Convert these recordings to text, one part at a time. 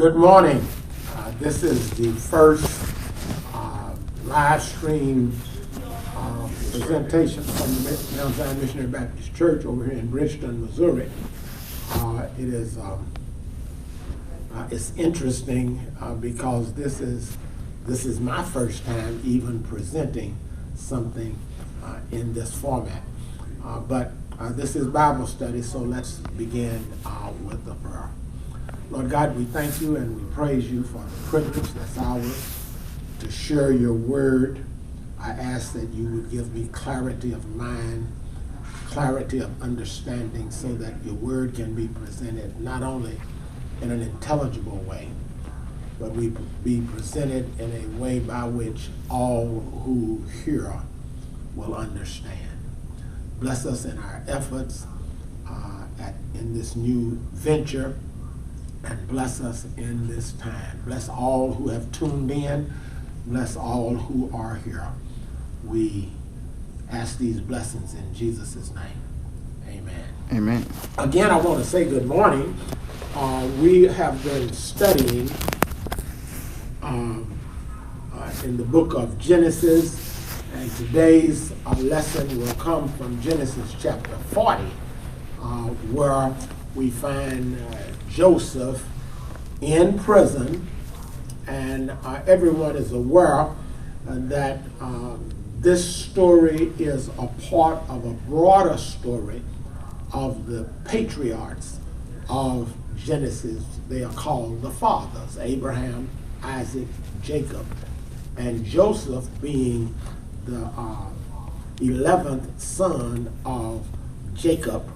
Good morning. This is the first live stream presentation from the Mount Zion Missionary Baptist Church over here in Richmond, Missouri. It's interesting because this is my first time even presenting something in this format. But this is Bible study, so let's begin with the prayer. Lord God, we thank you and we praise you for the privilege that's ours to share your word. I ask that you would give me clarity of mind, clarity of understanding, so that your word can be presented not only in an intelligible way, but we be presented in a way by which all who hear will understand. Bless us in our efforts in this new venture, and bless us in this time. Bless all who have tuned in. Bless all who are here. We ask these blessings in Jesus' name. Amen. Amen. Again, I want to say good morning. We have been studying in the book of Genesis, and today's lesson will come from Genesis chapter 40, where we find Joseph in prison, and everyone is aware that this story is a part of a broader story of the patriarchs of Genesis. They are called the fathers: Abraham, Isaac, Jacob, and Joseph being the 11th son of Jacob,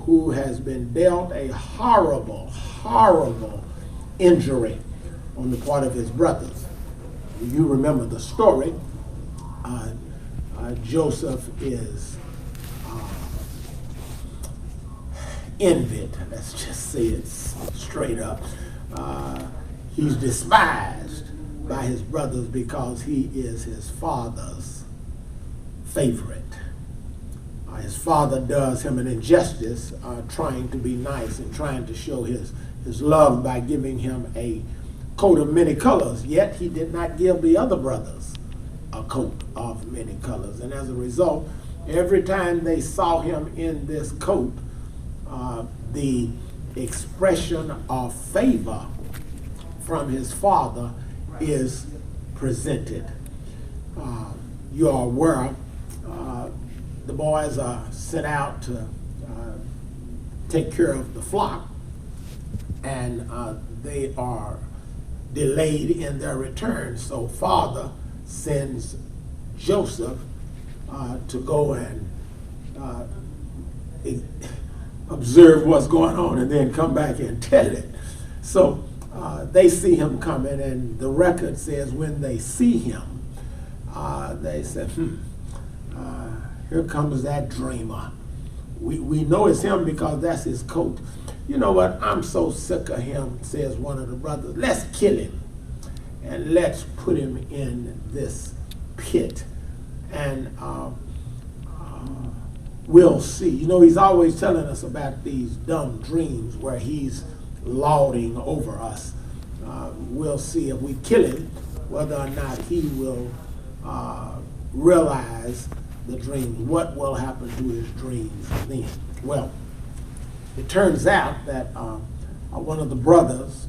who has been dealt a horrible injury on the part of his brothers. You remember the story. Joseph is envied. Let's just say it straight up. He's despised by his brothers because he is his father's favorite. His father does him an injustice, trying to be nice and trying to show his love by giving him a coat of many colors, yet he did not give the other brothers a coat of many colors. And as a result, every time they saw him in this coat, the expression of favor from his father is presented. You are aware the boys are sent out to take care of the flock, and they are delayed in their return. So father sends Joseph to go and observe what's going on and then come back and tell it. So they see him coming, and the record says when they see him, they said, here comes that dreamer. We know it's him because that's his coat. You know what? I'm so sick of him, says one of the brothers. Let's kill him and let's put him in this pit, and we'll see. You know, he's always telling us about these dumb dreams where he's lording over us. We'll see if we kill him whether or not he will realize the dreams. What will happen to his dreams then? Well, it turns out that one of the brothers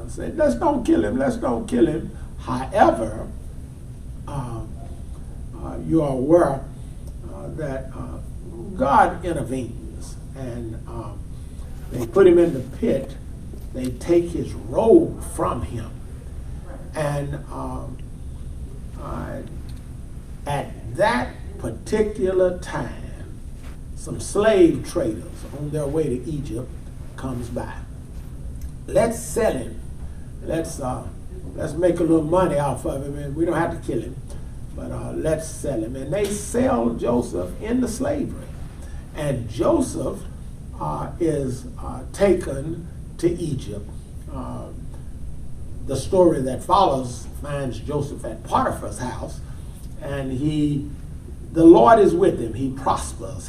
said, let's don't kill him, let's don't kill him. However, you are aware that God intervenes, and they put him in the pit. They take his robe from him, and at that particular time, some slave traders on their way to Egypt comes by. Let's sell him. Let's make a little money off of him, and we don't have to kill him, but let's sell him. And they sell Joseph into slavery, and Joseph is taken to Egypt. The story that follows finds Joseph at Potiphar's house, and the Lord is with him. He prospers.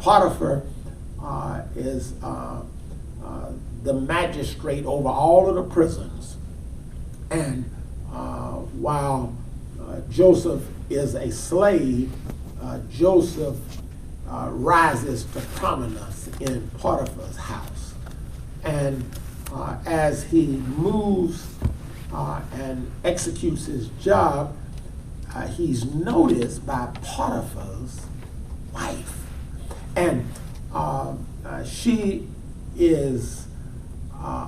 Potiphar is the magistrate over all of the prisons. And while Joseph is a slave, Joseph rises to prominence in Potiphar's house. And as he moves and executes his job, he's noticed by Potiphar's wife. And she is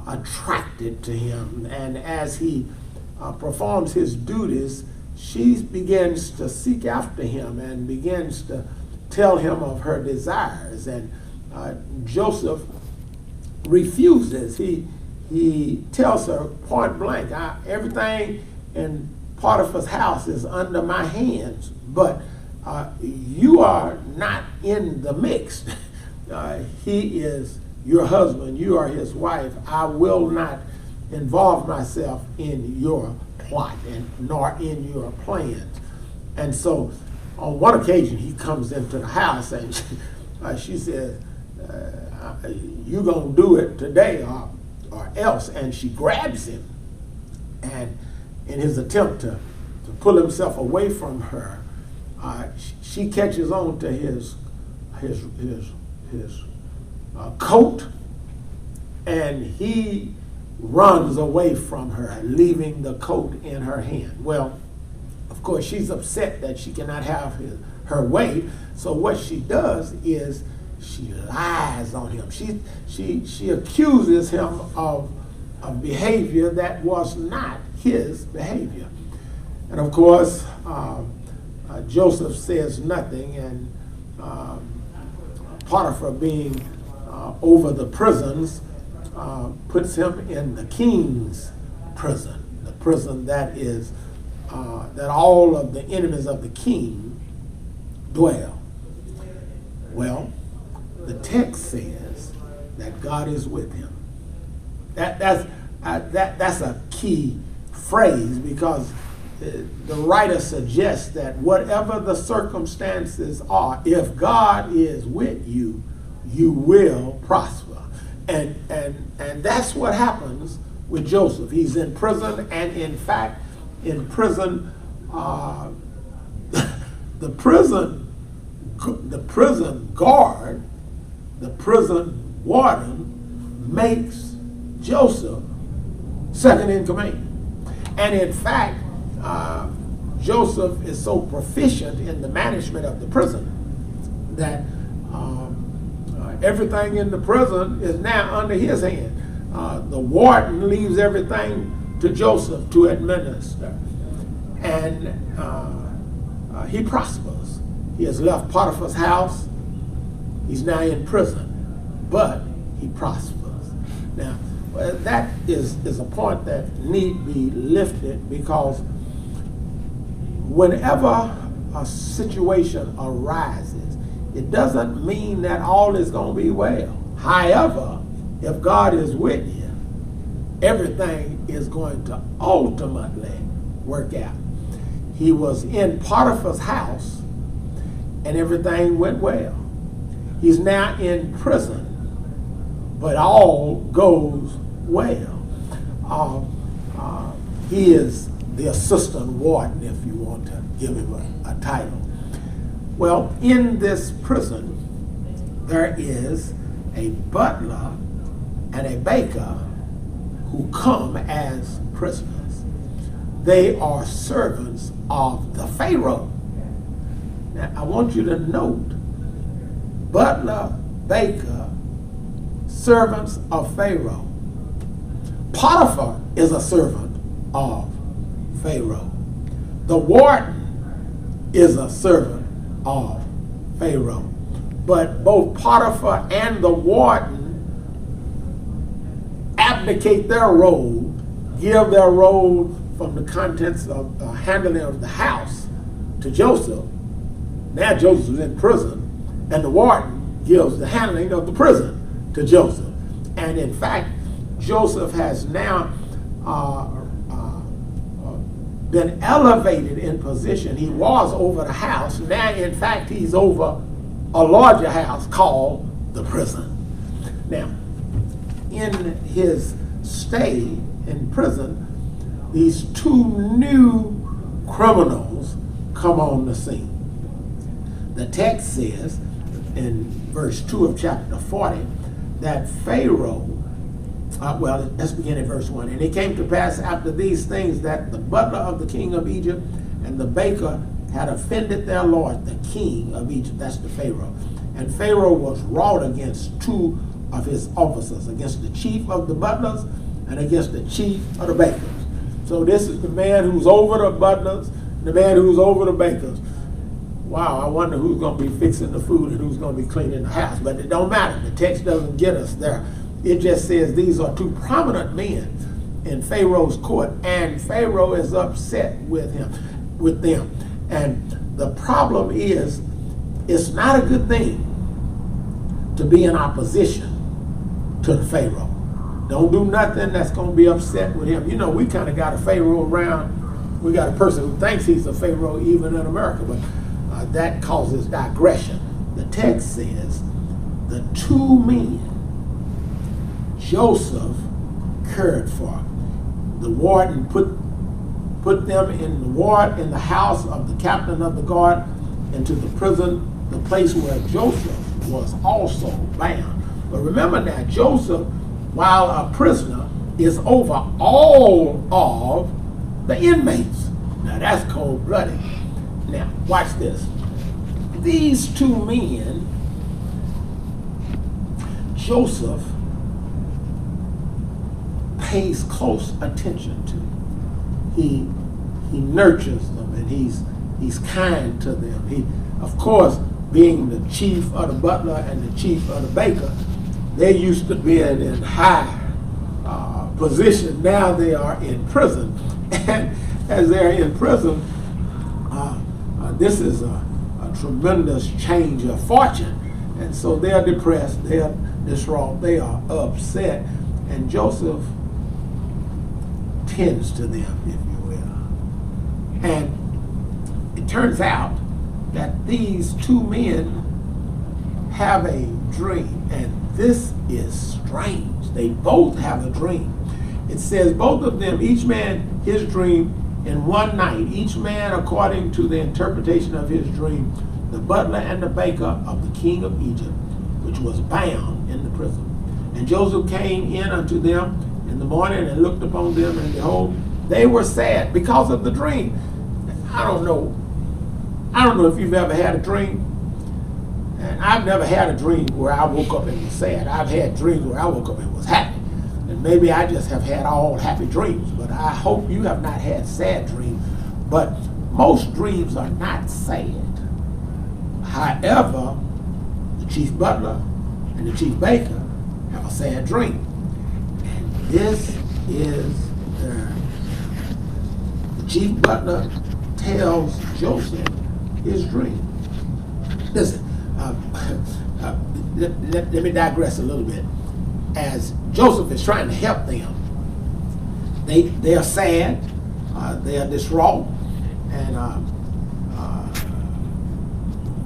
attracted to him. And as he performs his duties, she begins to seek after him and begins to tell him of her desires. And Joseph refuses. He tells her point blank, everything in Potiphar's house is under my hands, but you are not in the mix. He is your husband, you are his wife. I will not involve myself in your plot nor in your plans. And so on one occasion he comes into the house and she says, you're going to do it today or else. And she grabs him, and in his attempt to pull himself away from her, she catches on to his coat, and he runs away from her, leaving the coat in her hand. Well, of course, she's upset that she cannot have her way. So what she does is she lies on him. She accuses him of behavior that was not his behavior. And of course, Joseph says nothing, and Potiphar, being over the prisons, puts him in the king's prison, the prison that is that all of the enemies of the king dwell. Well, the text says that God is with him. That's a key phrase, because the writer suggests that whatever the circumstances are, if God is with you, you will prosper. And that's what happens with Joseph. He's in prison, and in fact, in prison, the prison guard, the prison warden, makes Joseph second in command. And in fact, Joseph is so proficient in the management of the prison that everything in the prison is now under his hand. The warden leaves everything to Joseph to administer. And he prospers. He has left Potiphar's house. He's now in prison, but he prospers. Now, that is a point that need be lifted, because whenever a situation arises, it doesn't mean that all is going to be well. However, if God is with you, everything is going to ultimately work out. He was in Potiphar's house, and everything went well. He's now in prison, but all goes well. He is the assistant warden, if you want to give him a title. Well, in this prison, there is a butler and a baker who come as prisoners. They are servants of the Pharaoh. Now, I want you to note, butler, baker, servants of Pharaoh. Potiphar is a servant of Pharaoh. The warden is a servant of Pharaoh. But both Potiphar and the warden abdicate their role, give their role from the contents of the handling of the house to Joseph. Now Joseph is in prison, and the warden gives the handling of the prison to Joseph. And in fact, Joseph has now been elevated in position. He was over the house. Now, in fact, he's over a larger house called the prison. Now, in his stay in prison, these two new criminals come on the scene. The text says in verse 2 of chapter 40 that Pharaoh, well, let's begin at verse 1. And it came to pass after these things that the butler of the king of Egypt and the baker had offended their lord, the king of Egypt. That's the Pharaoh. And Pharaoh was wroth against two of his officers, against the chief of the butlers and against the chief of the bakers. So this is the man who's over the butlers, the man who's over the bakers. Wow, I wonder who's going to be fixing the food and who's going to be cleaning the house. But it don't matter. The text doesn't get us there. It just says these are two prominent men in Pharaoh's court, and Pharaoh is upset with them. And the problem is, it's not a good thing to be in opposition to the Pharaoh. Don't do nothing that's going to be upset with him. You know, we kind of got a Pharaoh around. We got a person who thinks he's a Pharaoh even in America, but that causes digression. The text says the two men Joseph cared for. The warden put them in the ward in the house of the captain of the guard into the prison, the place where Joseph was also bound. But remember now, Joseph, while a prisoner, is over all of the inmates. Now that's cold-blooded. Now, watch this. These two men, Joseph pays close attention to. He nurtures them, and he's kind to them. He, of course, being the chief of the butler and the chief of the baker, they used to be in high position. Now they are in prison, and as they're in prison, this is a tremendous change of fortune, and so they're depressed, they're distraught, they are upset, and Joseph tends to them, if you will. And it turns out that these two men have a dream, and this is strange. They both have a dream. It says both of them, each man his dream in one night, each man according to the interpretation of his dream, the butler and the baker of the king of Egypt, which was bound in the prison. And Joseph came in unto them in the morning and looked upon them, and behold, they were sad because of the dream. I don't know if you've ever had a dream. And I've never had a dream where I woke up and was sad. I've had dreams where I woke up and was happy. And maybe I just have had all happy dreams, but I hope you have not had sad dreams. But most dreams are not sad. However, the chief butler and the chief baker have a sad dream. And this is the chief butler tells Joseph his dream. Listen, let me digress a little bit. As Joseph is trying to help them, they are sad, they are distraught, and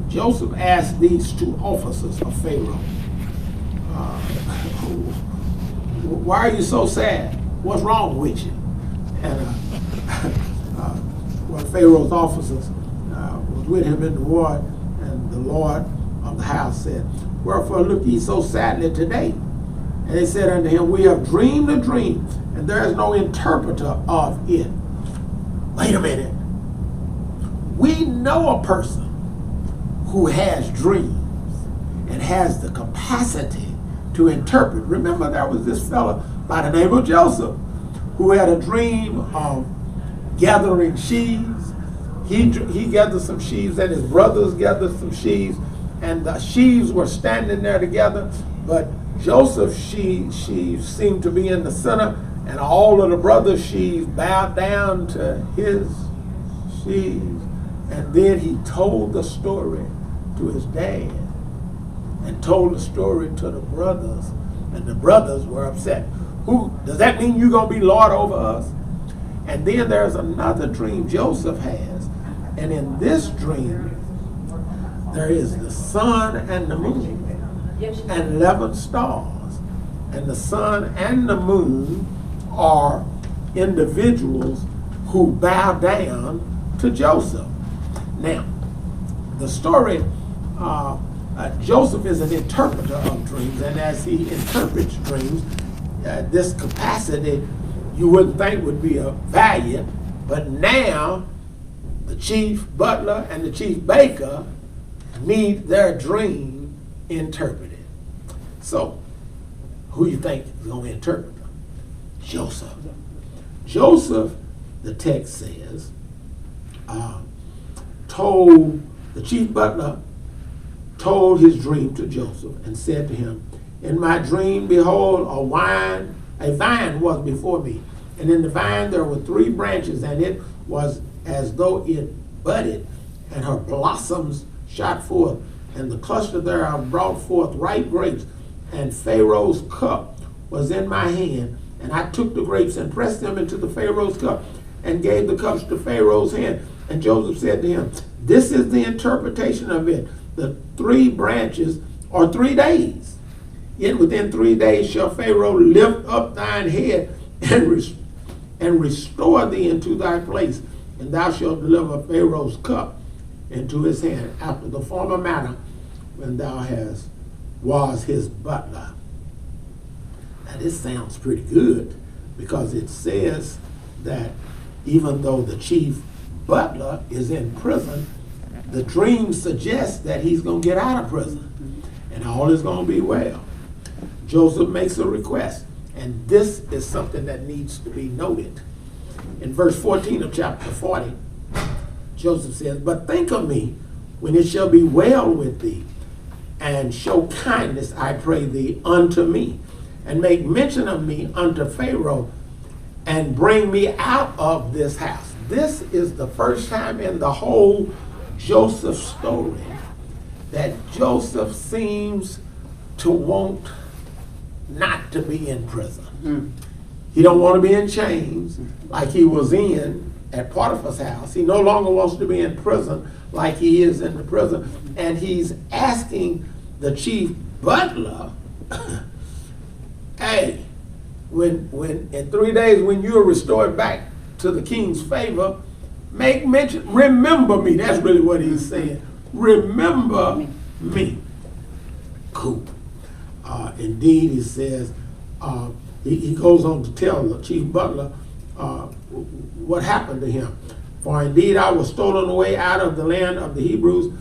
Joseph asked these two officers of Pharaoh, why are you so sad? What's wrong with you? And one of Pharaoh's officers was with him in the ward, and the Lord of the house said, wherefore look ye so sadly today? And they said unto him, we have dreamed a dream, and there is no interpreter of it. Wait a minute. We know a person who has dreams and has the capacity to interpret. Remember, there was this fellow by the name of Joseph who had a dream of gathering sheaves. He gathered some sheaves, and his brothers gathered some sheaves, and the sheaves were standing there together, but Joseph's sheaves seemed to be in the center, and all of the brothers' sheaves bowed down to his sheaves. And then he told the story to his dad and told the story to the brothers, and the brothers were upset. Does that mean you're going to be Lord over us? And then there's another dream Joseph has, and in this dream there is the sun and the moon and 11 stars. and the sun and the moon are individuals who bow down to Joseph. Now, the story, Joseph is an interpreter of dreams, and as he interprets dreams, this capacity you wouldn't think would be valiant, but now the chief butler and the chief baker need their dream interpreted. So, who you think is going to interpret them? Joseph. Joseph, the text says, told the chief butler told his dream to Joseph and said to him, in my dream, behold, a vine was before me, and in the vine there were 3 branches, and it was as though it budded, and her blossoms shot forth, and the cluster thereof brought forth ripe grapes, and Pharaoh's cup was in my hand, and I took the grapes and pressed them into the Pharaoh's cup, and gave the cups to Pharaoh's hand. And Joseph said to him, this is the interpretation of it. The 3 branches are 3 days. Yet within 3 days shall Pharaoh lift up thine head and restore thee into thy place, and thou shalt deliver Pharaoh's cup into his hand after the former manner when thou was his butler. Now this sounds pretty good, because it says that even though the chief butler is in prison, the dream suggests that he's going to get out of prison and all is going to be well. Joseph makes a request, and this is something that needs to be noted. In verse 14 of chapter 40, Joseph says, but think of me when it shall be well with thee, and show kindness, I pray thee, unto me, and make mention of me unto Pharaoh, and bring me out of this house. This is the first time in the whole Joseph story that Joseph seems to want not to be in prison. He don't want to be in chains like he was in at Potiphar's house. He no longer wants to be in prison like he is in the prison. And he's asking the chief butler, hey, when in 3 days when you're restored back to the king's favor, make mention, remember me. That's really what he's saying. Remember me. Cool. Indeed, he says, he goes on to tell the chief butler what happened to him. For indeed I was stolen away out of the land of the Hebrews,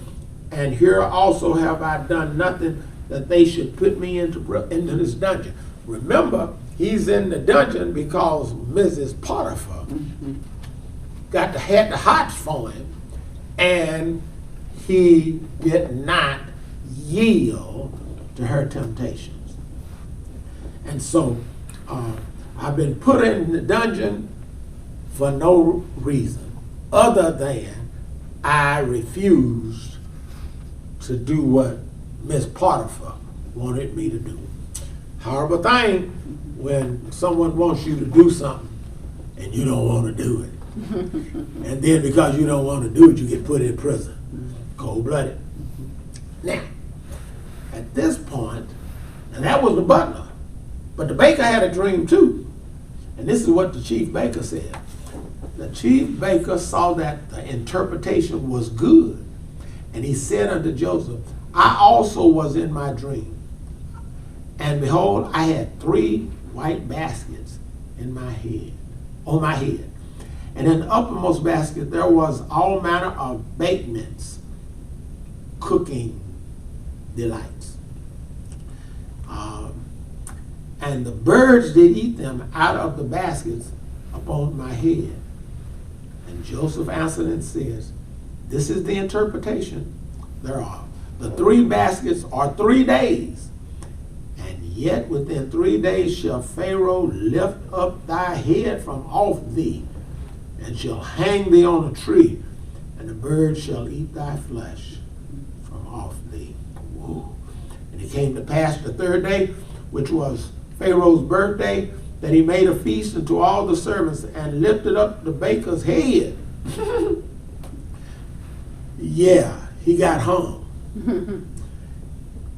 and here also have I done nothing that they should put me into this dungeon. Remember, he's in the dungeon because Mrs. Potiphar had the hots for him, and he did not yield to her temptations. And so I've been put in the dungeon for no reason other than I refused to do what Miss Potiphar wanted me to do. Horrible thing when someone wants you to do something and you don't want to do it. And then because you don't want to do it, you get put in prison. Cold-blooded. Now, at this point, and that was the butler, but the baker had a dream too. And this is what the chief baker said. The chief baker saw that the interpretation was good. And he said unto Joseph, I also was in my dream. And behold, I had 3 white baskets in my head, on my head. And in the uppermost basket there was all manner of batements, cooking delights. And the birds did eat them out of the baskets upon my head. And Joseph answered and says, this is the interpretation thereof. The 3 baskets are 3 days. And yet within 3 days shall Pharaoh lift up thy head from off thee, and shall hang thee on a tree, and the birds shall eat thy flesh from off thee. Whoa. And it came to pass the 3rd day, which was Pharaoh's birthday, that he made a feast unto all the servants, and lifted up the baker's head. Yeah, he got hung.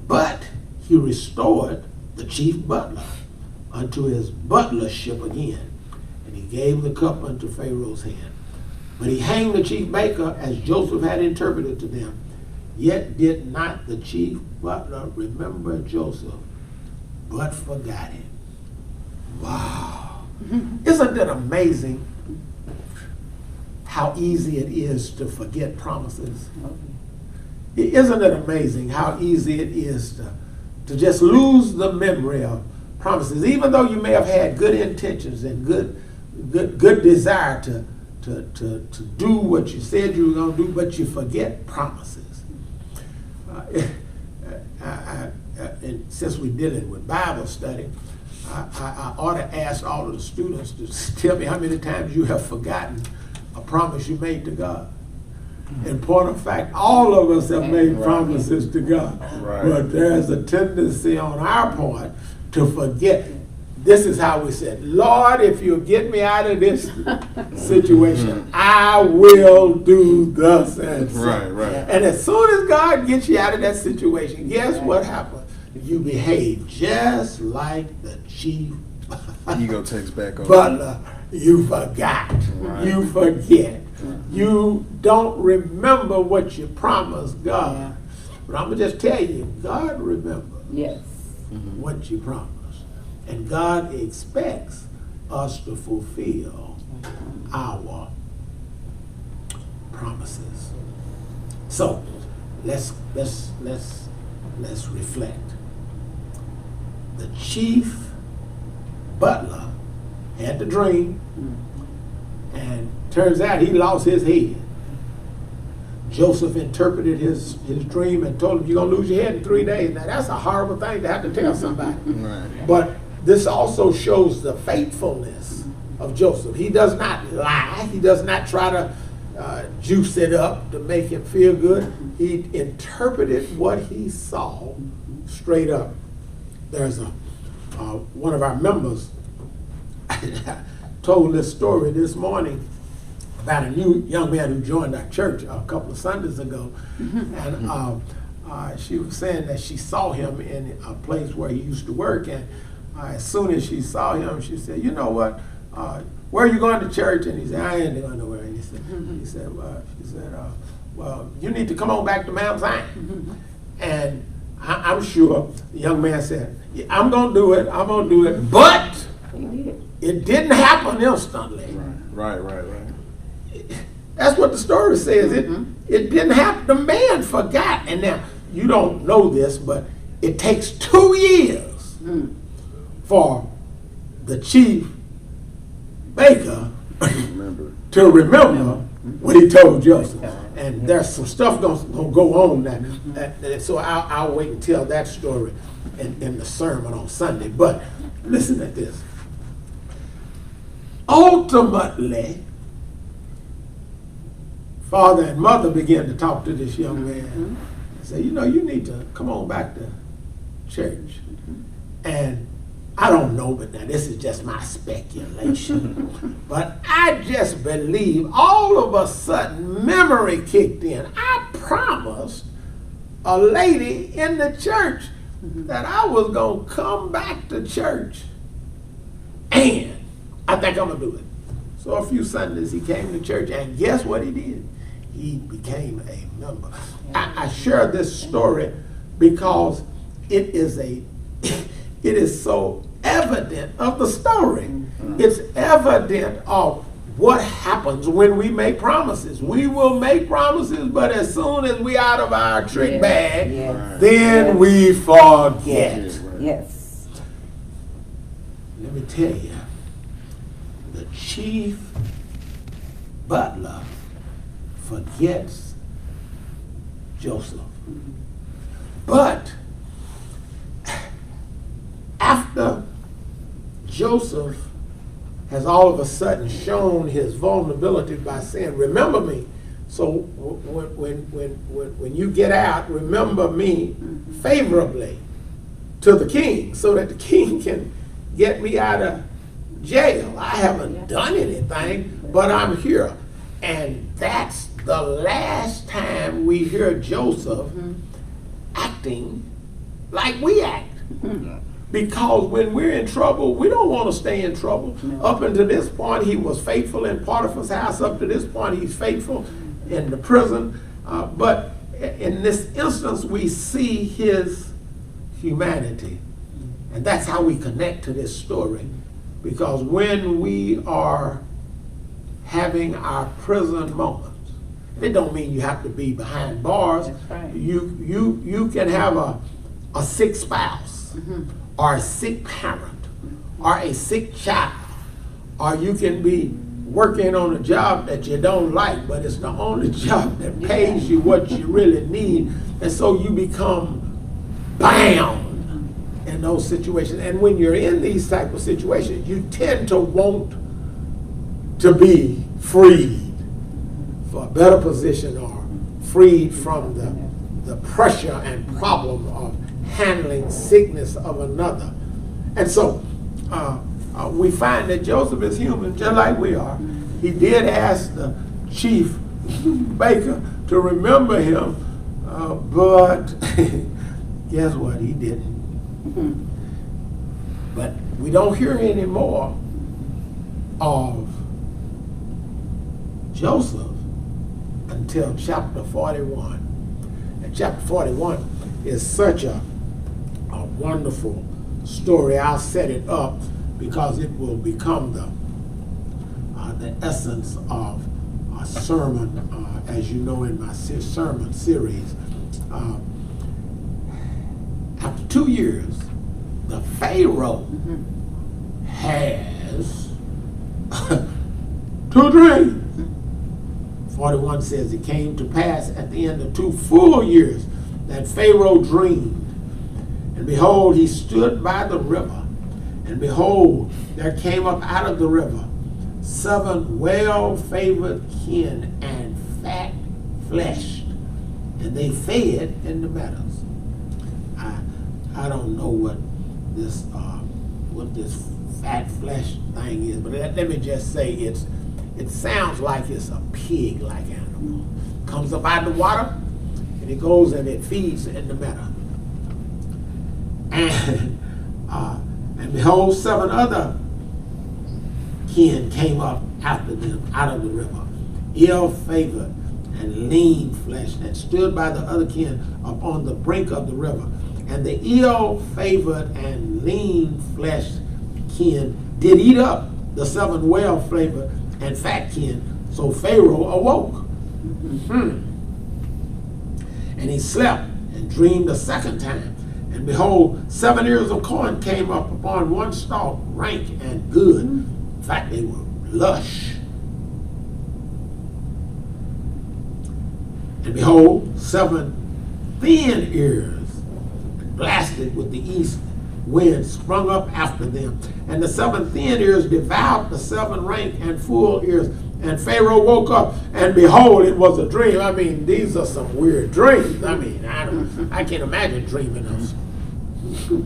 But he restored the chief butler unto his butlership again, and he gave the cup unto Pharaoh's hand. But he hanged the chief baker as Joseph had interpreted to them. Yet did not the chief butler remember Joseph, but forgot him. Wow. Isn't it amazing how easy it is to forget promises? Isn't it amazing how easy it is to just lose the memory of promises, even though you may have had good intentions and good desire to do what you said you were going to do, but you forget promises. And since we're dealing with Bible study, I ought to ask all of the students to tell me how many times you have forgotten a promise you made to God. In point of fact, all of us have made promises to God. Right. But there's a tendency on our part to forget. This is how we said, Lord, if you get me out of this situation, I will do thus and so. Right. And as soon as God gets you out of that situation, guess what happens? You behave just like the chief ego takes back over. Butler. You forgot. Right. You forget. You don't remember what you promised God. Yeah. But I'm going to just tell you, God remembers what you promised. And God expects us to fulfill our promises. So let's reflect. The chief butler had the dream, and turns out he lost his head. Joseph interpreted his dream and told him, you're going to lose your head in 3 days. Now that's a horrible thing to have to tell somebody. Right. But this also shows the faithfulness of Joseph. He does not lie. He does not try to juice it up to make him feel good. He interpreted what he saw straight up. There's one of our members told this story this morning about a new young man who joined our church a couple of Sundays ago. And she was saying that she saw him in a place where he used to work, and as soon as she saw him, she said, you know what, where are you going to church? And he said, I ain't going nowhere. And she said, well, you need to come on back to Mount Zion. And I'm sure the young man said, yeah, I'm going to do it, but it didn't happen instantly. Right. That's what the story says. It didn't happen. The man forgot. And now, you don't know this, but it takes 2 years for the chief baker to remember what he told Joseph. And there's some stuff going to go on that. So I'll wait and tell that story in the sermon on Sunday. But listen to this. Ultimately, father and mother began to talk to this young man and say, you need to come on back to church. And I don't know, but now this is just my speculation. But I just believe all of a sudden memory kicked in. I promised a lady in the church that I was going to come back to church. And I think I'm going to do it. So a few Sundays he came to church, and guess what he did? He became a member. I share this story because it is so evident of the story. It's evident of what happens when we make promises. We will make promises, but as soon as we out of our trick bag, then we forget. Yes. Let me tell you, the chief butler forgets Joseph. But after Joseph has all of a sudden shown his vulnerability by saying, remember me. So when you get out, remember me favorably to the king so that the king can get me out of jail. I haven't done anything, but I'm here. And that's the last time we hear Joseph acting like we act. Because when we're in trouble, we don't want to stay in trouble. No. Up until this point, he was faithful in Potiphar's house. Up to this point, he's faithful in the prison. But in this instance, we see his humanity. And that's how we connect to this story. Because when we are having our prison moments, it don't mean you have to be behind bars. That's right. You can have a sick spouse, or a sick parent, or a sick child, or you can be working on a job that you don't like, but it's the only job that pays you what you really need, and so you become bound in those situations. And when you're in these type of situations, you tend to want to be freed for a better position, or freed from the pressure and problem of handling sickness of another. And so we find that Joseph is human just like we are. He did ask the chief baker to remember him, but guess what? He didn't. But we don't hear any more of Joseph until chapter 41. And chapter 41 is such a wonderful story. I'll set it up because it will become the essence of a sermon, as you know, in my sermon series. After 2 years, the Pharaoh has 2 dreams. 41 says, it came to pass at the end of 2 full years that Pharaoh dreamed. And behold, he stood by the river. And behold, there came up out of the river 7 well-favored kin and fat-fleshed, and they fed in the meadows. I don't know what this fat-fleshed thing is, but let me just say it sounds like it's a pig-like animal. Comes up out of the water, and it goes and it feeds in the meadow. And behold, 7 other kin came up after them out of the river, ill-favored and lean-fleshed, and stood by the other kin upon the brink of the river. And the ill-favored and lean-fleshed kin did eat up the 7 well-flavored and fat kin. So Pharaoh awoke. And he slept and dreamed a second time. And behold, 7 ears of corn came up upon one stalk, rank and good. In fact, they were lush. And behold, 7 thin ears, blasted with the east wind, sprung up after them. And the 7 thin ears devoured the 7 rank and full ears. And Pharaoh woke up, and behold, it was a dream. I mean, these are some weird dreams. I mean, I can't imagine dreaming of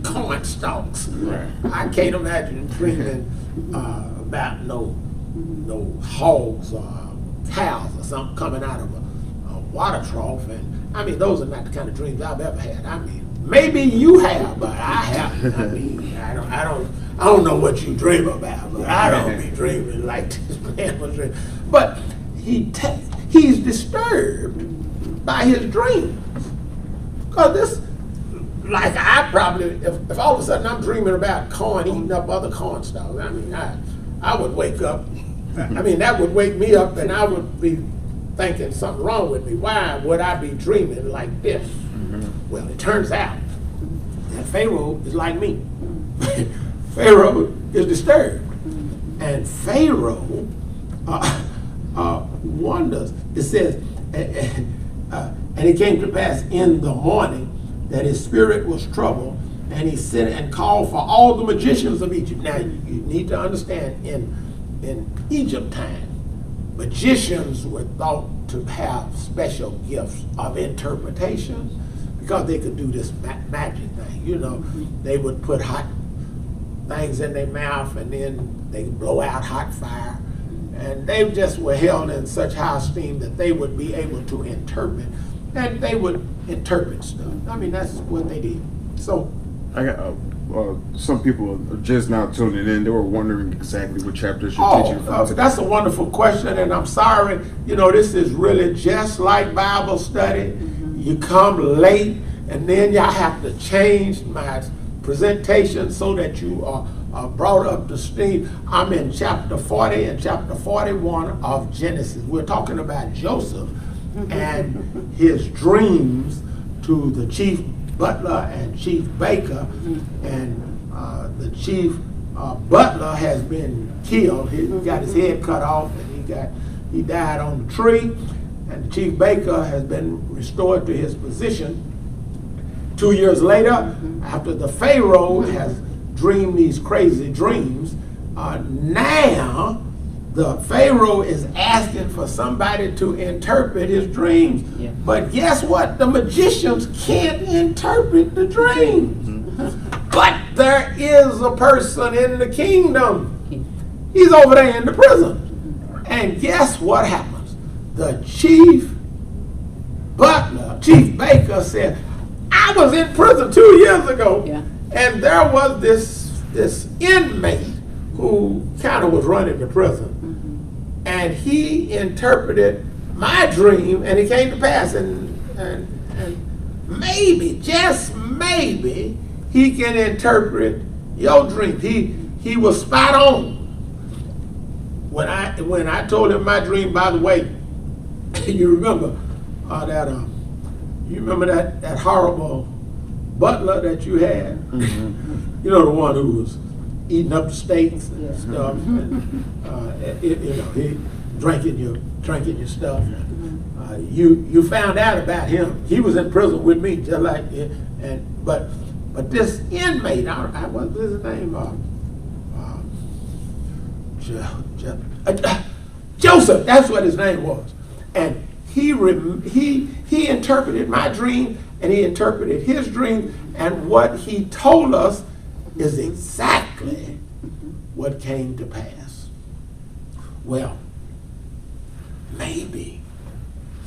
corn stalks. Right. I can't imagine dreaming about no hogs or cows or something coming out of a water trough. And I mean, those are not the kind of dreams I've ever had. I mean, maybe you have, but I haven't. I mean, I don't know what you dream about, but I don't be dreaming like this man was dreaming. But he's disturbed by his dreams. Because this, like I probably, if all of a sudden I'm dreaming about corn eating up other corn stalks, I mean, I would wake up. I mean, that would wake me up, and I would be thinking something wrong with me. Why would I be dreaming like this? Well, it turns out that Pharaoh is like me. Pharaoh is disturbed. And Pharaoh wonders. It says, and it came to pass in the morning that his spirit was troubled, and he sent and called for all the magicians of Egypt. Now, you need to understand, in Egypt time, magicians were thought to have special gifts of interpretation, because they could do this magic thing. You know, they would put hot things in their mouth, and then they could blow out hot fire. And they just were held in such high esteem that they would be able to interpret. And they would interpret stuff. I mean, that's what they did. So I got some people are just now tuning in. They were wondering exactly what chapters you're teaching from today. That's a wonderful question, and I'm sorry. You know, this is really just like Bible study. You come late, and then y'all have to change my presentation so that you are brought up to speed. I'm in chapter 40 and chapter 41 of Genesis. We're talking about Joseph and his dreams to the chief butler and chief baker, and the chief butler has been killed. He got his head cut off, and he died on the tree. And the chief baker has been restored to his position. 2 years later, after the Pharaoh has dreamed these crazy dreams, now the Pharaoh is asking for somebody to interpret his dreams. Yeah. But guess what? The magicians can't interpret the dreams. But there is a person in the kingdom. He's over there in the prison. And guess what happens? The chief baker said, I was in prison 2 years ago, and there was this inmate who kind of was running the prison. And he interpreted my dream, and it came to pass. And maybe, just maybe, he can interpret your dream. He was spot on. When I told him my dream, by the way, you remember that horrible butler that you had? You know, the one who was eating up the steaks and stuff, and he drinking your stuff. You found out about him. He was in prison with me, just like but this inmate, what's his name? Joseph. That's what his name was, and he interpreted my dream, and he interpreted his dream, and what he told us is exactly what came to pass. Well, maybe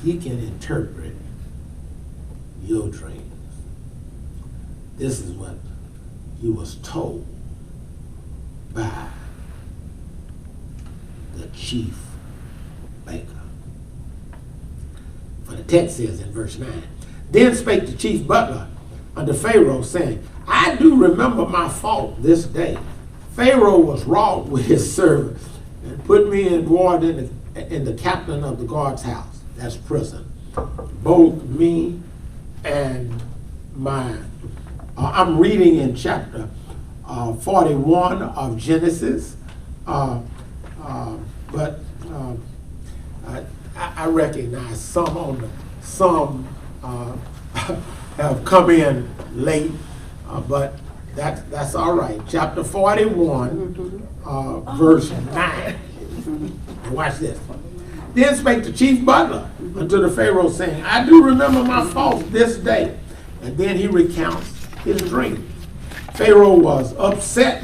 he can interpret your dreams. This is what he was told by the chief baker. For the text says in verse 9, Then spake the chief butler unto Pharaoh, saying, I do remember my fault this day. Pharaoh was wroth with his servants and put me in ward in the captain of the guard's house. That's prison. Both me and mine. I'm reading in chapter 41 of Genesis, but I recognize some have come in late, but that's all right. Chapter 41, verse 9. And watch this. Then spake the chief butler unto the Pharaoh, saying, I do remember my fault this day. And then he recounts his dream. Pharaoh was upset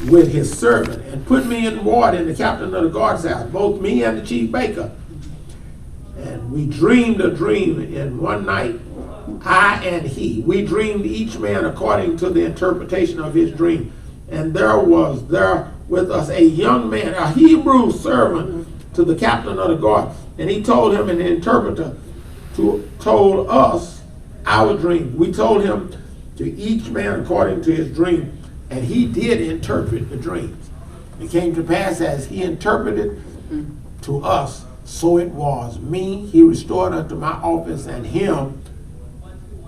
with his servant and put me in ward in the captain of the guard's house, both me and the chief baker. And we dreamed a dream in one night, I and he. We dreamed each man according to the interpretation of his dream. And there was there with us a young man, a Hebrew servant to the captain of the guard. And he told him, and the interpreter told us our dream. We told him to each man according to his dream. And he did interpret the dreams. It came to pass as he interpreted to us, so it was. Me, he restored unto my office, and him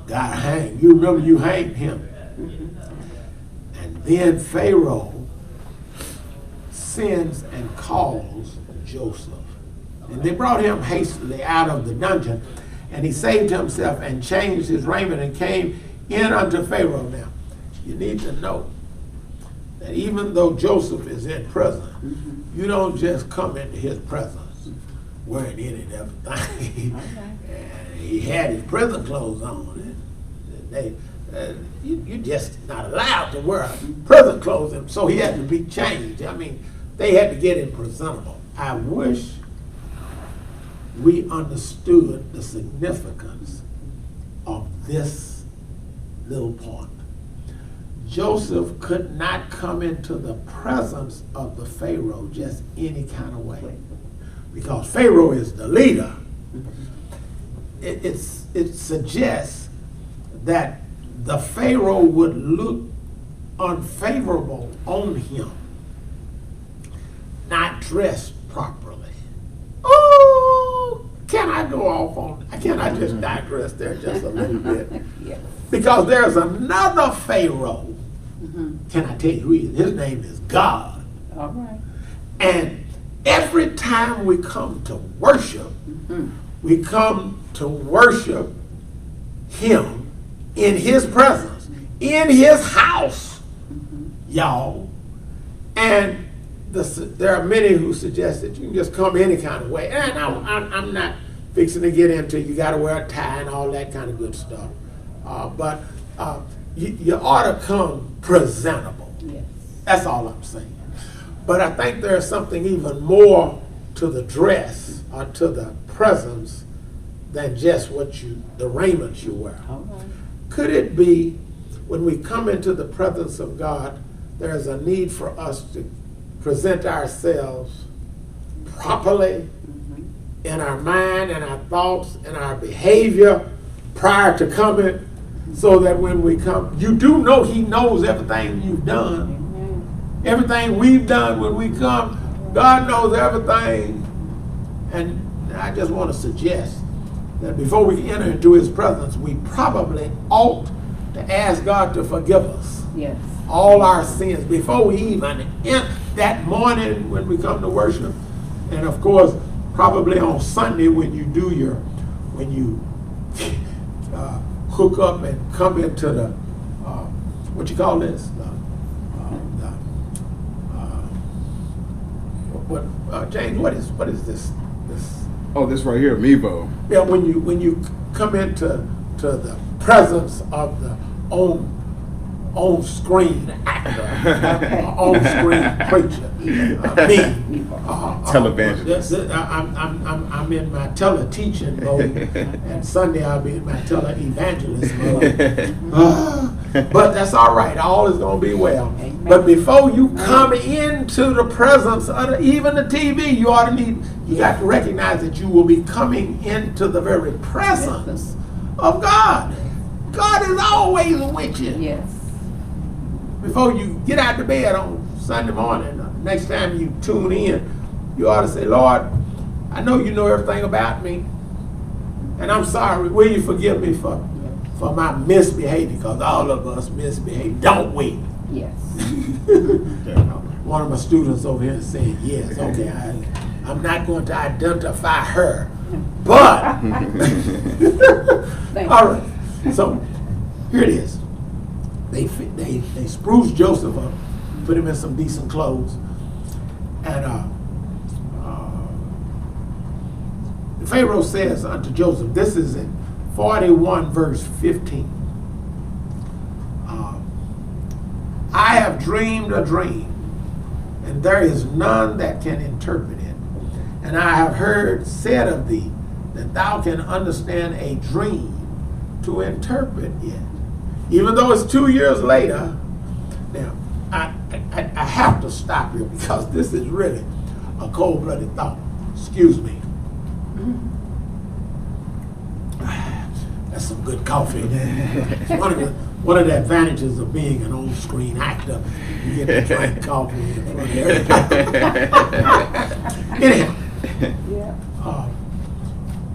got hanged. You remember you hanged him. And then Pharaoh sends and calls Joseph. And they brought him hastily out of the dungeon, and he saved himself and changed his raiment and came in unto Pharaoh. Now, you need to know that even though Joseph is in prison, you don't just come into his presence wearing any and everything. And he had his prison clothes on. You're just not allowed to wear prison clothes, and so he had to be changed. I mean, they had to get him presentable. I wish we understood the significance of this little point. Joseph could not come into the presence of the Pharaoh just any kind of way, because Pharaoh is the leader. It suggests that the Pharaoh would look unfavorable on him, not dressed properly. Oh, can I go off on? Can I just digress there just a little bit? Yes. Because there's another Pharaoh. Can I tell you who he is? His name is God. All right. And every time we come to worship, we come to worship him in his presence, in his house, y'all. And there are many who suggest that you can just come any kind of way. And I'm not fixing to get into you got to wear a tie and all that kind of good stuff. But you ought to come presentable. Yes. That's all I'm saying. But I think there's something even more to the dress or to the presence than just the raiment you wear. All right. Could it be when we come into the presence of God, there's a need for us to present ourselves properly in our mind and our thoughts and our behavior prior to coming, so that when we come, you do know he knows everything you've done. Everything we've done when we come, God knows everything. And I just want to suggest that before we enter into his presence, we probably ought to ask God to forgive us. Yes. All our sins before we even that morning when we come to worship, and of course probably on Sunday when you hook up and come into the what you call this James, what is this Oh, this right here, Mevo. yeah, when you come into the presence of the on-screen actor, on-screen preacher, me. Televangelist. I'm in my tele-teaching mode, and Sunday I'll be in my tele-evangelist mode. But that's all right. All is going to be well. Amen. But before you come into the presence of even the TV, you got to recognize that you will be coming into the very presence of God. God is always with you. Yes. Before you get out of bed on Sunday morning, next time you tune in, you ought to say, Lord, I know you know everything about me, and I'm sorry. Will you forgive me for my misbehavior? Because all of us misbehave, don't we? Yes. One of my students over here saying, yes, okay, I'm not going to identify her, but all right. So here it is. They spruce Joseph up, put him in some decent clothes, and Pharaoh says unto Joseph, this is in 41 verse 15. I have dreamed a dream, and there is none that can interpret it. And I have heard said of thee that thou can understand a dream to interpret it. Even though it's 2 years later, now I have to stop here because this is really a cold-blooded thought. Excuse me. That's some good coffee. It's one of the advantages of being an on-screen actor. You get to drink coffee in front of everybody. Anyhow,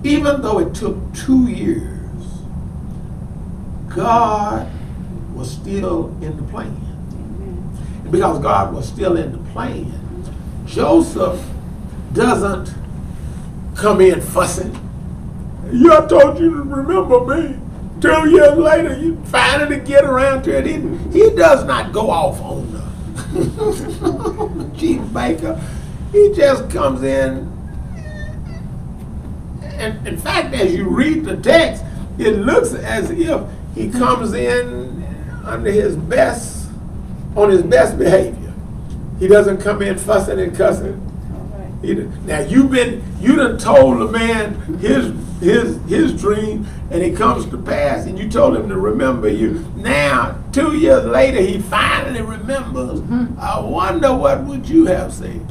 even though it took 2 years, God was still in the plan. And because God was still in the plan, Joseph doesn't come in fussing. Yeah, I told you to remember me. 2 years later, you finally get around to it. He does not go off on the chief baker. He just comes in. And in fact, as you read the text, it looks as if he comes in under on his best behavior. He doesn't come in fussing and cussing. Now you done told the man his dream, and it comes to pass, and you told him to remember you. Now 2 years later, he finally remembers. I wonder what would you have said?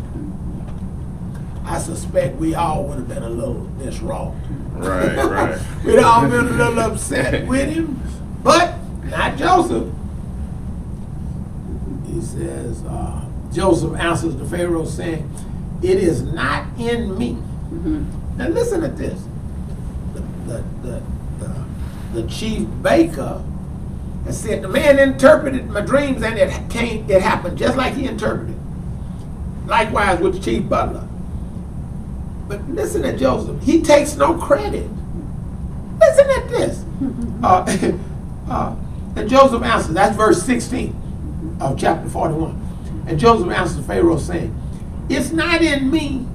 I suspect we all would have been a little distraught. Right. We'd all been a little upset with him, but not Joseph. He says, Joseph answers the Pharaoh saying, it is not in me. Now listen to this. The chief baker has said, the man interpreted my dreams and it happened just like he interpreted. Likewise with the chief butler. But listen to Joseph. He takes no credit. Listen at this. And Joseph answers, that's verse 16 of chapter 41. And Joseph answers Pharaoh saying, it's not in me.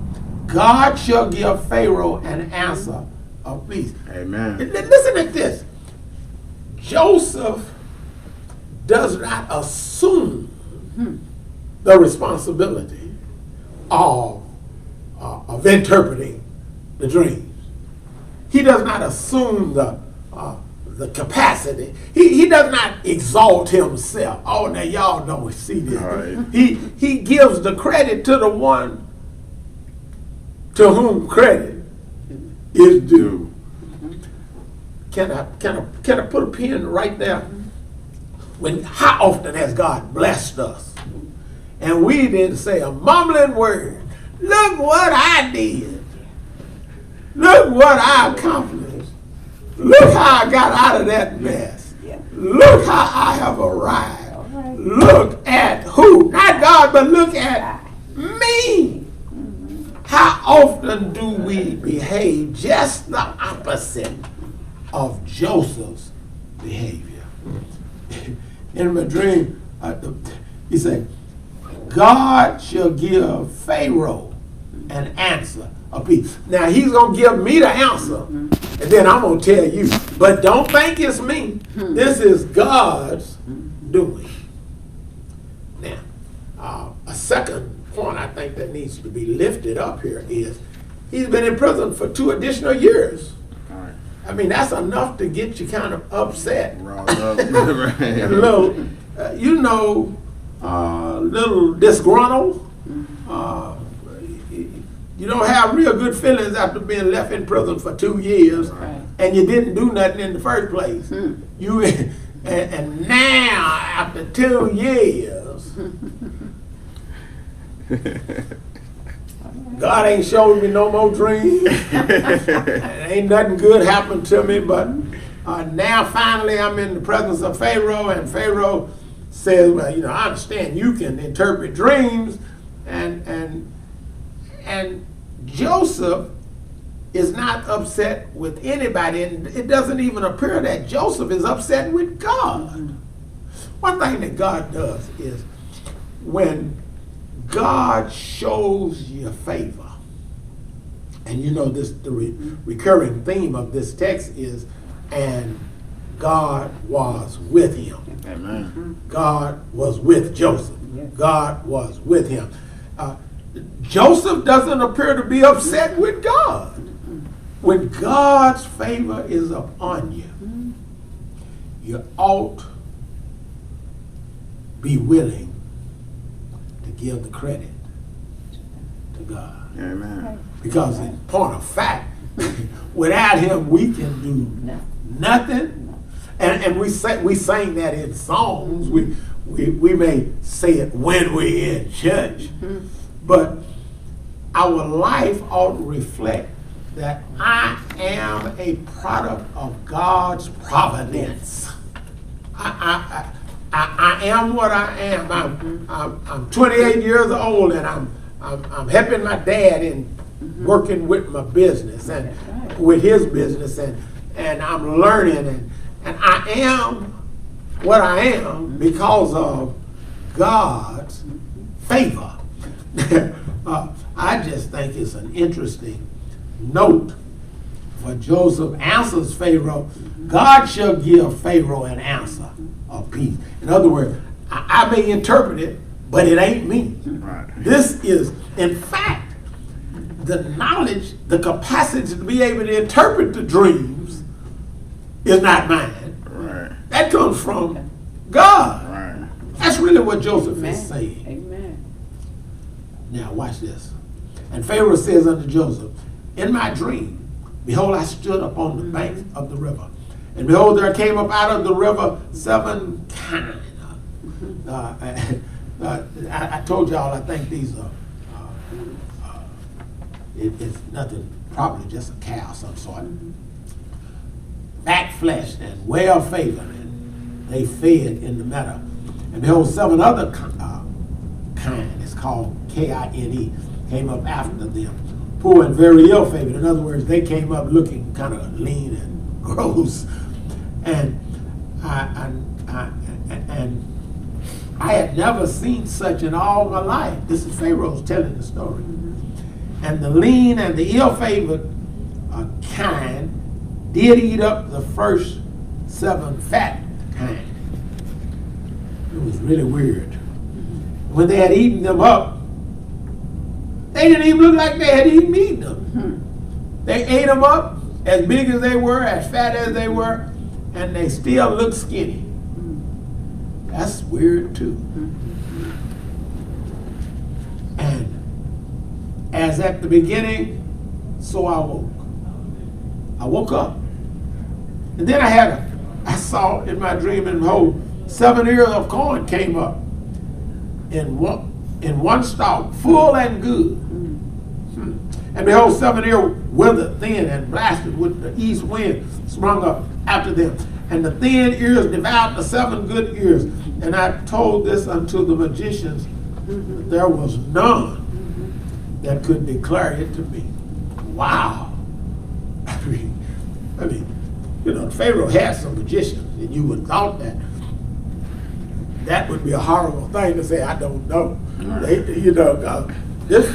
God shall give Pharaoh an answer of peace. Amen. Listen at this. Joseph does not assume the responsibility of interpreting the dreams. He does not assume the capacity. He does not exalt himself. Oh, now y'all don't see this. Right. He gives the credit to the one to whom credit is due. Can I put a pin right there? How often has God blessed us? And we didn't say a mumbling word. Look what I did. Look what I accomplished. Look how I got out of that mess. Look how I have arrived. Look at who? Not God, but look at me. How often do we behave just the opposite of Joseph's behavior? In my dream, he said, God shall give Pharaoh an answer of peace. Now he's going to give me the answer, and then I'm going to tell you. But don't think it's me. This is God's doing. Now, a second point I think that needs to be lifted up here is he's been in prison for 2 additional years. Right. I mean, that's enough to get you kind of upset. Riled up. A little, little disgruntled. You don't have real good feelings after being left in prison for 2 years, and you didn't do nothing in the first place. You and now after 2 years, God ain't showing me no more dreams. Ain't nothing good happened to me, but now finally I'm in the presence of Pharaoh, and Pharaoh says, well, I understand you can interpret dreams, and Joseph is not upset with anybody, and it doesn't even appear that Joseph is upset with God. One thing that God does is when God shows you favor, and the recurring theme of this text is, and God was with him. Amen. God was with Joseph. God was with him. Joseph doesn't appear to be upset with God. When God's favor is upon you, you ought be willing to give the credit to God. Amen. Because in point of fact, without him we can do nothing. And we sang that in songs. We may say it when we're in church. But our life ought to reflect that I am a product of God's providence. I am what I am. I'm 28 years old, and I'm helping my dad in working with my business and with his business, and I'm learning, and I am what I am because of God's favor. I just think it's an interesting note. For Joseph answers Pharaoh, God shall give Pharaoh an answer of peace. In other words, I may interpret it, but it ain't me. Right. This is, in fact, the knowledge, the capacity to be able to interpret the dreams is not mine. Right. That comes from God. Right. That's really what Joseph Amen. is saying. Amen. Now watch this. And Pharaoh says unto Joseph, in my dream, behold, I stood upon the bank of the river. And behold, there came up out of the river 7 kine. I told y'all, I think these are, it's nothing, probably just a cow of some sort. Fat flesh and well favored, and they fed in the meadow. And behold, 7 other kine, it's called Kine, came up after them, poor and very ill favored. In other words, they came up looking kind of lean and gross. And I had never seen such in all my life. This is Pharaoh's telling the story. And the lean and the ill-favored kine did eat up the first 7 fat kine. It was really weird. When they had eaten them up, they didn't even look like they had even eaten them. They ate them up, as big as they were, as fat as they were, and they still looked skinny. That's weird too. And as at the beginning, so I woke. I woke up. And then I saw in my dream, and behold, 7 ears of corn came up in one stalk, full and good. And behold, 7 ears withered thin and blasted with the east wind sprung up after them. And the thin ears devoured the 7 good ears. And I told this unto the magicians, that there was none that could declare it to me. Wow. I mean, you know, Pharaoh had some magicians, and you would have thought that would be a horrible thing to say, I don't know. They, you know, this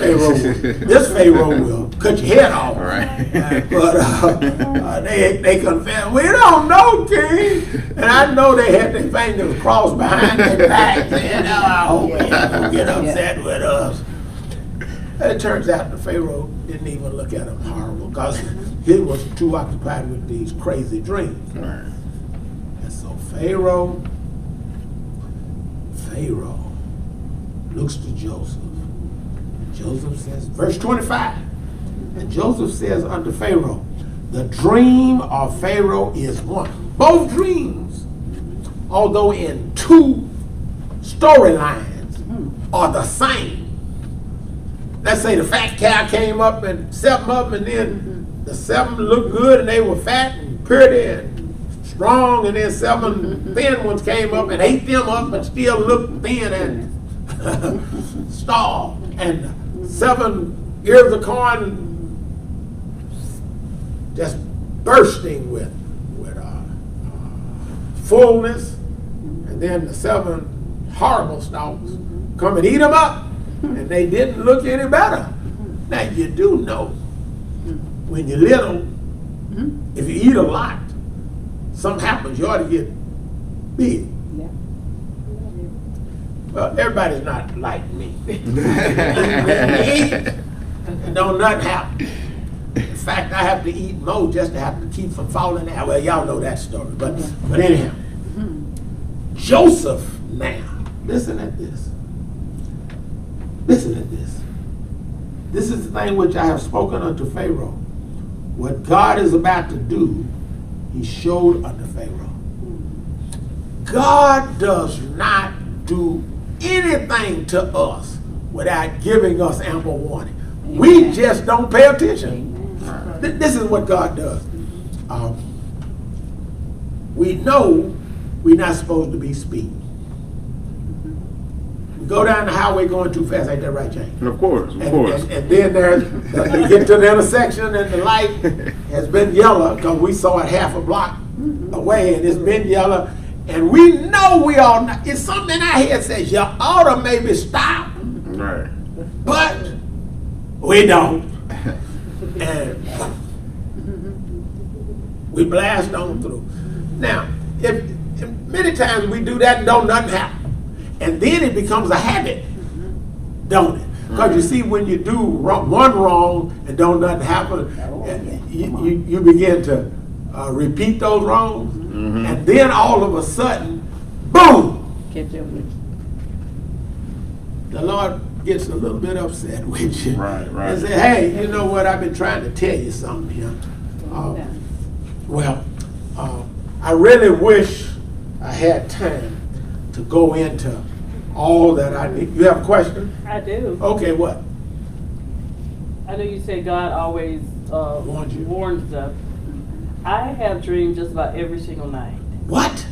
Pharaoh will cut your head off. Right. But they confess, we don't know, King. And I know they had their fingers crossed behind their back saying, oh, I hope he don't get upset with us. And it turns out the Pharaoh didn't even look at him horrible because he was too occupied with these crazy dreams. Right. And so Pharaoh looks to Joseph. Joseph says, verse 25, and Joseph says unto Pharaoh, the dream of Pharaoh is one. Both dreams, although in 2 storylines, are the same. Let's say the fat cow came up and 7 of them, and then the 7 looked good and they were fat and pretty and strong, and then 7 thin ones came up and ate them up and still looked thin and starved. And 7 ears of corn just bursting with fullness, and then the 7 horrible stalks come and eat them up, and they didn't look any better. Now you do know when you're little, if you eat a lot, something happens, you ought to get big. Well, everybody's not like me. And don't nothing happen. In fact, I have to eat more just to have to keep from falling out. Well, y'all know that story. But anyhow, Joseph now, listen at this. Listen at this. This is the thing which I have spoken unto Pharaoh. What God is about to do, he showed unto Pharaoh. God does not do anything to us without giving us ample warning. Amen. We just don't pay attention. This is what God does. We know we're not supposed to be speeding. We go down the highway going too fast, ain't that right, James? Of course. And then we get to the intersection and the light has been yellow because we saw it half a block away, and it's been yellow. And we know we all know. It's something in our head says you ought to maybe stop. Right. But we don't. And we blast on through. Now, if many times we do that and don't nothing happen. And then it becomes a habit, don't it? Because you see, when you do one wrong and don't nothing happen, you begin to repeat those wrongs. And then all of a sudden, boom! Catch up with The Lord gets a little bit upset with you. Right. And say, hey, you know what? I've been trying to tell you something here. I really wish I had time to go into all that I need. You have a question? I do. Okay, what? I know you say God always warns us. I have dreams just about every single night. What?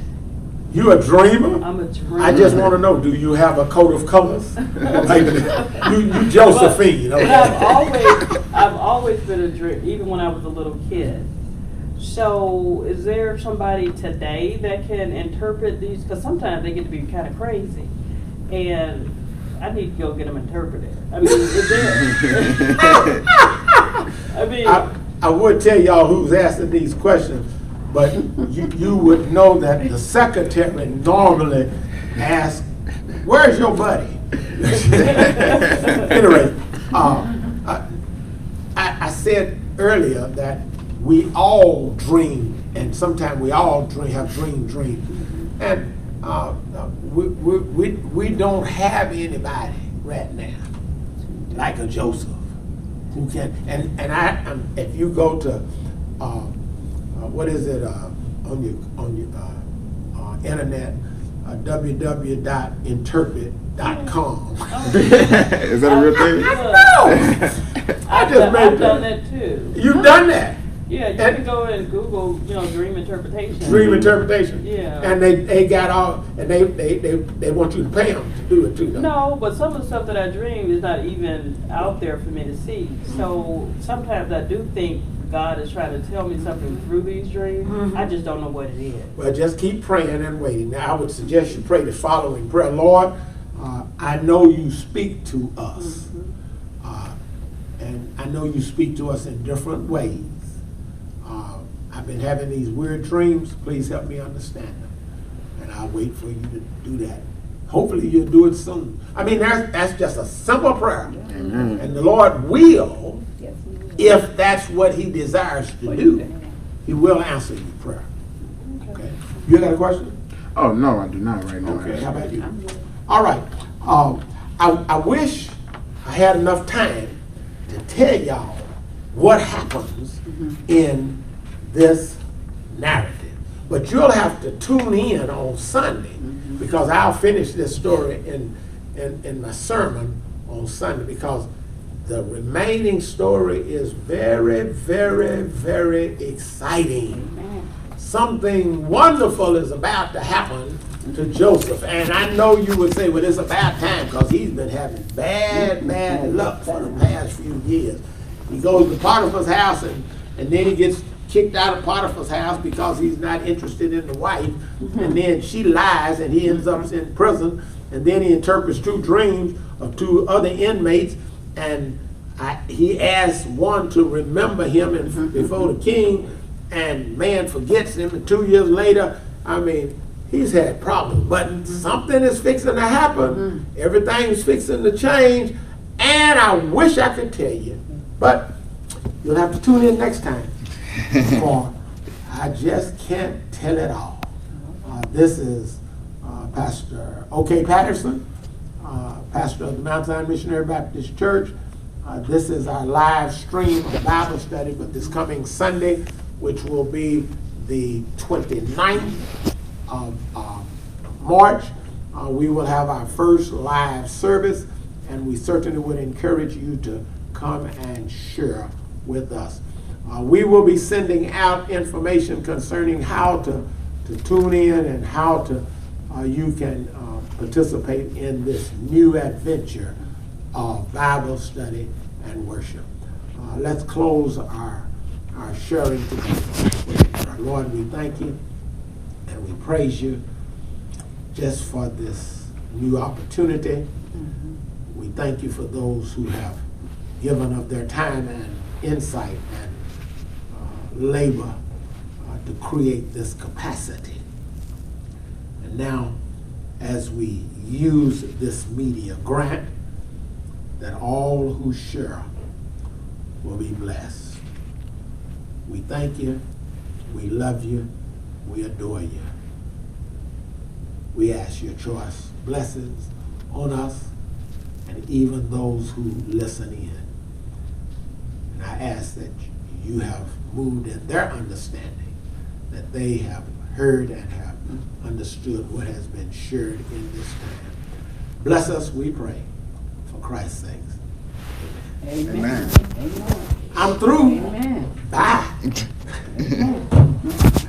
You a dreamer? I'm a dreamer. I just want to know, do you have a coat of colors? you Josephine. But Okay. I've always been a dreamer, even when I was a little kid. So is there somebody today that can interpret these? Because sometimes they get to be kind of crazy. And I need to go get them interpreted. I mean, is there... I would tell y'all who's asking these questions, but you would know that the secretary normally asks, where's your buddy? Anyway, I said earlier that we all dream, and sometimes we all have dreams. And we don't have anybody right now like a Joseph who can, and if you go to what is it on your internet, www.interpret.com. Is that a real thing? I've done that too. You've done that? Yeah, you can go and Google, dream interpretation. Dream interpretation. Yeah. And they got all, and they want you to pay them to do it too. No, but some of the stuff that I dream is not even out there for me to see. So sometimes I do think God is trying to tell me something through these dreams. Mm-hmm. I just don't know what it is. Well, just keep praying and waiting. Now, I would suggest you pray the following prayer. Lord, I know you speak to us. Mm-hmm. And I know you speak to us in different ways. I've been having these weird dreams. Please help me understand them. And I'll wait for you to do that. Hopefully you'll do it soon. I mean, that's just a simple prayer. Amen. And the Lord will, if that's what he desires to do, he will answer your prayer. Okay. You got a question? Oh, no, I do not right now. Okay, how about you? All right. I wish I had enough time to tell y'all what happens in this narrative. But you'll have to tune in on Sunday because I'll finish this story in my sermon on Sunday because the remaining story is very, very, very exciting. Something wonderful is about to happen to Joseph. And I know you would say, well, it's about time because he's been having bad luck for the past few years. He goes to Potiphar's house and then he gets kicked out of Potiphar's house because he's not interested in the wife. And then she lies and he ends up in prison. And then he interprets two dreams of two other inmates. And he asks one to remember him before the king. And man forgets him. And 2 years later, I mean, he's had problems. But something is fixing to happen. Everything's fixing to change. And I wish I could tell you. But you'll have to tune in next time. For I just can't tell it all. This is Pastor O.K. Patterson, pastor of the Mount Zion Missionary Baptist Church. This is our live stream of Bible study, but this coming Sunday, which will be the 29th of March, we will have our first live service, and we certainly would encourage you to come and share with us. We will be sending out information concerning how to tune in and how to you can participate in this new adventure of Bible study and worship. Let's close our sharing today. Lord, we thank you and we praise you just for this new opportunity. We thank you for those who have given of their time and insight and labor to create this capacity. And now, as we use this media, grant that all who share will be blessed. We thank you, we love you, we adore you. We ask your choice blessings on us and even those who listen in. And I ask that you have moved in their understanding, that they have heard and have understood what has been shared in this time. Bless us, we pray, for Christ's sake. Amen. Amen. Amen. I'm through. Amen. Bye. Amen.